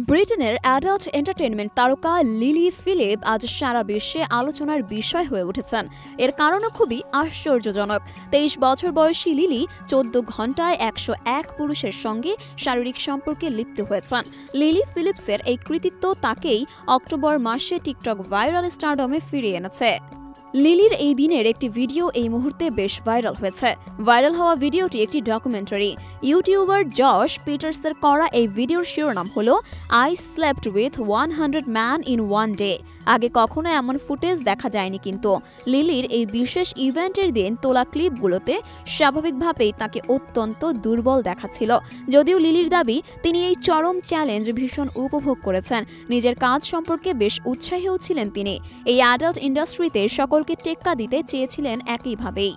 ব্রিটেনের adult entertainment তারকা lily Philip আজ সারা বিশ্বে আলোচনার বিষয় হয়ে উঠেছেন। এর কারণও খুবই আশ্চর্যজনক। 23 বছর বয়সী লিলি 14 ঘন্টায় 101 পুরুষের সঙ্গে শারীরিক সম্পর্কে লিপ্ত হয়েছেন। লিলি ফিলিপসের এই কৃতিত্ব তাকেই অক্টোবর মাসে টিকটক ভাইরাল স্টারডমে ফিরিয়ে এনেছে। লিলির এই দিনের একটি ভিডিও এই মুহূর্তে বেশ ভাইরাল হয়েছে। ভাইরাল হওয়া ভিডিওটি একটি ডকুমেন্টারি। ইউটিউবার জশ পিটার্সের করা এই ভিডিওর শিরোনাম হলো I slept with 100 man in one day. আগে কখনো এমন ফুটেজ দেখা যায়নি, কিন্তু লিলির এই বিশেষ ইভেন্টের দিন তোলা ক্লিপগুলোতে স্বাভাবিকভাবেই তাকে অত্যন্ত দুর্বল দেখাচ্ছিল। যদিও লিলির দাবি তিনি এই চরম চ্যালেঞ্জ ভীষণ উপভোগ করেছেন। নিজের কাজ সম্পর্কে বেশ উৎসাহীও ছিলেন তিনি। এই অ্যাডাল্ট ইন্ডাস্ট্রিতে সকলকে টেক্কা দিতে চেয়েছিলেন একইভাবেই।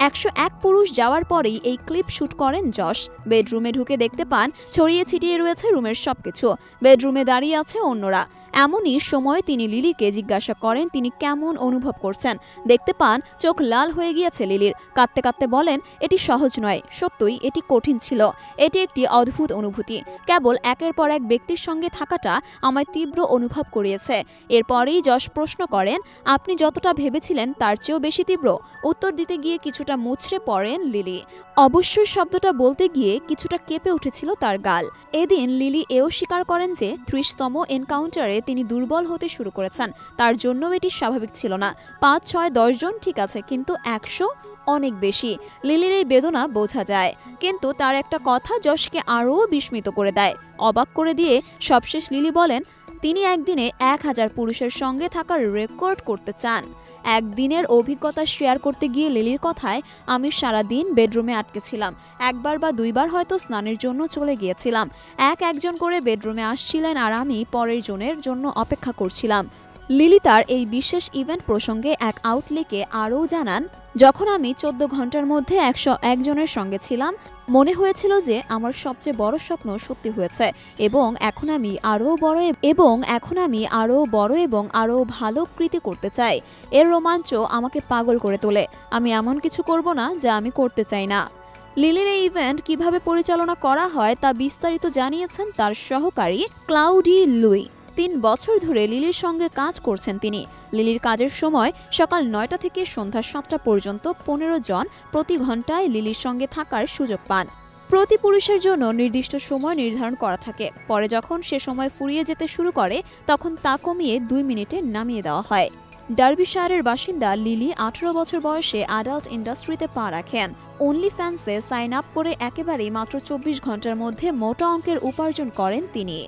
101 পুরুষ যাওয়ার পরেই এই ক্লিপ শুট করেন যশ। বেডরুমে ঢুকে দেখতে পান ছড়িয়ে ছিটিয়ে রয়েছে রুমের সবকিছু। বেডরুমে দাঁড়িয়ে আছে অন্যরা। এমনই সময় তিনি লিলিকে জিজ্ঞাসা করেন তিনি কেমন অনুভব করছেন। দেখতে পান চোখ লাল হয়ে গিয়েছে লিলির। কাঁদতে কাঁদতে বলেন, এটি সহজ নয়, সত্যই এটি কঠিন ছিল। এটি একটি অদ্ভুত অনুভূতি। কেবল একের পর এক ব্যক্তির সঙ্গে থাকাটা আমায় তীব্র অনুভব করিয়েছে। এরপরেই যশ প্রশ্ন করেন, আপনি যতটা ভেবেছিলেন তার চেয়েও বেশি তীব্র? উত্তর দিতে গিয়ে কিছুটা মুচড়ে পড়েন লিলি। অবশ্যই শব্দটা বলতে গিয়ে কিছুটা কেঁপে উঠেছিল তার গাল। এদিন লিলি এও স্বীকার করেন যে 30তম এনকাউন্টারে তিনি দুর্বল হতে শুরু করেছেন। তার জন্য এটি স্বাভাবিক ছিল না। 5, 6, 10 জন ঠিক আছে, কিন্তু 100 অনেক বেশি। লিলির এই বেদনা বোঝা যায়, কিন্তু তার একটা কথা যশকে আরও বিস্মিত করে দেয়, অবাক করে দিয়ে। সবশেষ লিলি বলেন তিনি একদিনে 1000 পুরুষের সঙ্গে থাকার রেকর্ড করতে চান। একদিনের অভিজ্ঞতা শেয়ার করতে গিয়ে লিলির কথায়, আমি সারা দিন বেডরুমে আটকে ছিলাম। একবার বা দুইবার হয়তো স্নানের জন্য চলে গিয়েছিলাম। একজন করে বেডরুমে আসছিলেন আর আমি পরের জনের জন্য অপেক্ষা করছিলাম। লিলি তার এই বিশেষ ইভেন্ট প্রসঙ্গে এক আউটলেকে আরও জানান, যখন আমি 14 ঘন্টার মধ্যে 101 জনের সঙ্গে ছিলাম, মনে হয়েছিল যে আমার সবচেয়ে বড় স্বপ্ন সত্যি হয়েছে এবং এখন আমি আরও বড় এবং আরও ভালো কৃতি করতে চাই। এর রোমাঞ্চ আমাকে পাগল করে তোলে। আমি এমন কিছু করব না যা আমি করতে চাই না। লিলির এই ইভেন্ট কিভাবে পরিচালনা করা হয় তা বিস্তারিত জানিয়েছেন তার সহকারী ক্লাউডি লুই। 3 বছর ধরে লিলির সঙ্গে কাজ করছেন তিনি। লিলির কাজের সময় সকাল 9টা থেকে সন্ধ্যা 7টা পর্যন্ত 15 জন প্রতি ঘন্টায় লিলির সঙ্গে থাকার সুযোগ পান। প্রতি পুরুষের জন্য নির্দিষ্ট সময় নির্ধারণ করা থাকে। পরে যখন সে সময় ফুরিয়ে যেতে শুরু করে তখন তা কমিয়ে 2 মিনিটে নামিয়ে দেওয়া হয়। ডার্বিশায়ারের বাসিন্দা লিলি 18 বছর বয়সে অ্যাডাল্ট ইন্ডাস্ট্রিতে পা রাখেন। অনলি ফ্যান্সে সাইন আপ করে একেবারেই মাত্র 24 ঘন্টার মধ্যে মোটা অঙ্কের উপার্জন করেন তিনি।